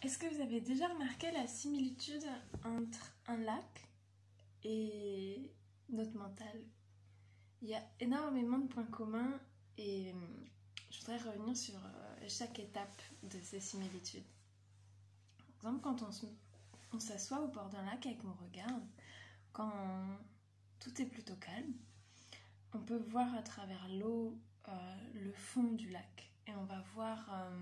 Est-ce que vous avez déjà remarqué la similitude entre un lac et notre mental? Il y a énormément de points communs et je voudrais revenir sur chaque étape de ces similitudes. Par exemple, quand on s'assoit au bord d'un lac et qu'on regarde, quand tout est plutôt calme, on peut voir à travers l'eau le fond du lac et on va voir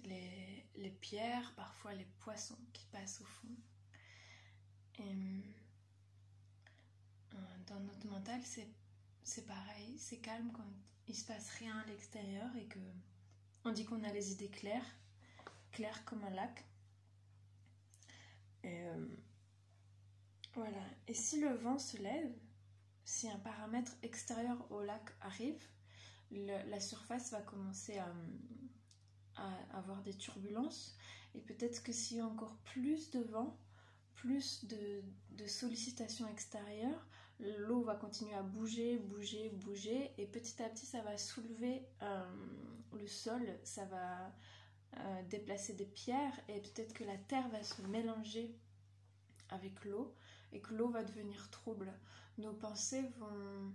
les pierres, parfois les poissons qui passent au fond. Et dans notre mental, c'est pareil, c'est calme quand il se passe rien à l'extérieur et que on dit qu'on a les idées claires comme un lac. Et voilà. Et si le vent se lève, si un paramètre extérieur au lac arrive, la surface va commencer à avoir des turbulences. Et peut-être que s'il y a encore plus de vent, plus de sollicitations extérieures, l'eau va continuer à bouger, et petit à petit ça va soulever le sol, ça va déplacer des pierres et peut-être que la terre va se mélanger avec l'eau et que l'eau va devenir trouble. Nos pensées vont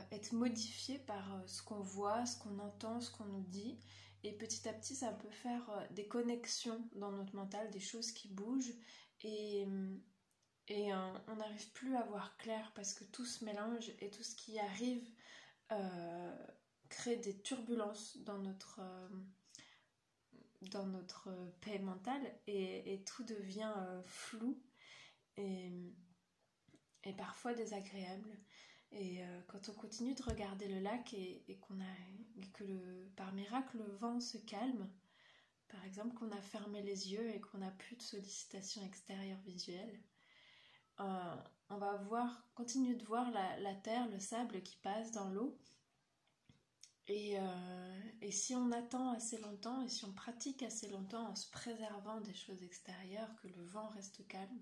être modifiées par ce qu'on voit, ce qu'on entend, ce qu'on nous dit, et petit à petit ça peut faire des connexions dans notre mental, des choses qui bougent et on n'arrive plus à voir clair parce que tout se mélange et tout ce qui arrive crée des turbulences dans notre paix mentale et tout devient flou et parfois désagréable. Et quand on continue de regarder le lac et que par miracle le vent se calme, par exemple qu'on a fermé les yeux et qu'on n'a plus de sollicitations extérieures visuelles, on va continuer de voir la terre, le sable qui passe dans l'eau. Et si on attend assez longtemps et si on pratique assez longtemps en se préservant des choses extérieures, que le vent reste calme,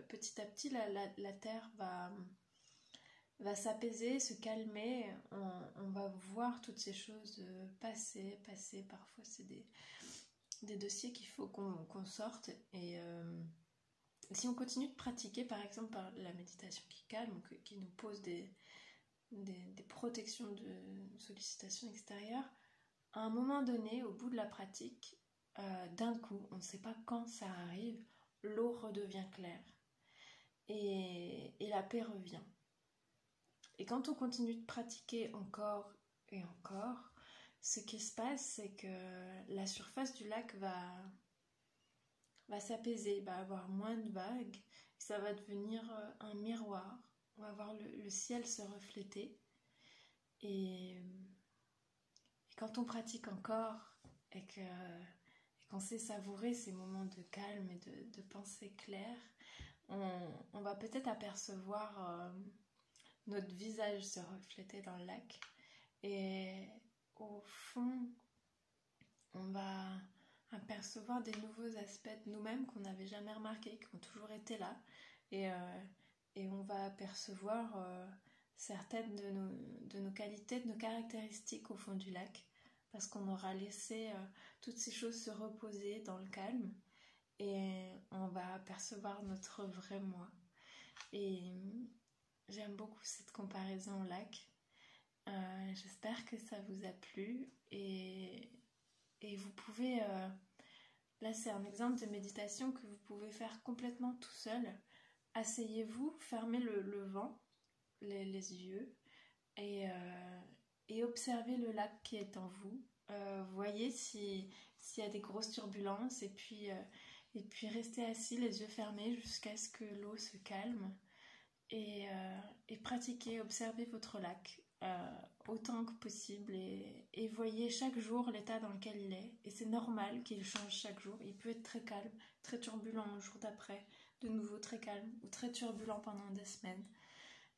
petit à petit la terre va s'apaiser, se calmer, on va voir toutes ces choses passer. Parfois c'est des dossiers qu'il faut qu'on sorte et si on continue de pratiquer par exemple par la méditation qui calme, qui nous pose des protections de sollicitations extérieures, à un moment donné, au bout de la pratique, d'un coup, on ne sait pas quand ça arrive, l'eau redevient claire et la paix revient. Et quand on continue de pratiquer encore et encore, ce qui se passe, c'est que la surface du lac va s'apaiser, va avoir moins de vagues, et ça va devenir un miroir. On va voir le ciel se refléter. Et quand on pratique encore et qu'on sait savourer ces moments de calme et de pensée claire, on va peut-être apercevoir notre visage se refléter dans le lac. Et au fond, on va apercevoir des nouveaux aspects de nous-mêmes qu'on n'avait jamais remarqués, qui ont toujours été là. Et on va apercevoir certaines de nos qualités, de nos caractéristiques au fond du lac, parce qu'on aura laissé toutes ces choses se reposer dans le calme et on va apercevoir notre vrai moi. Et j'aime beaucoup cette comparaison au lac. J'espère que ça vous a plu et vous pouvez... là c'est un exemple de méditation que vous pouvez faire complètement tout seul. Asseyez-vous, fermez le vent, les yeux et observez le lac qui est en vous. Voyez s'il y a des grosses turbulences et puis restez assis les yeux fermés jusqu'à ce que l'eau se calme et pratiquez, observez votre lac autant que possible et voyez chaque jour l'état dans lequel il est. Et c'est normal qu'il change chaque jour. Il peut être très calme, très turbulent le jour d'après, de nouveau très calme ou très turbulent pendant des semaines.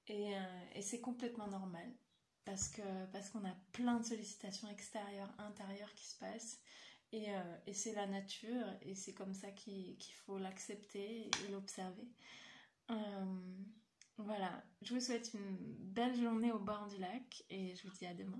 Et c'est complètement normal parce qu'on a plein de sollicitations extérieures, intérieures qui se passent et c'est la nature et c'est comme ça qu'il faut l'accepter et l'observer. Voilà, je vous souhaite une belle journée au bord du lac et je vous dis à demain.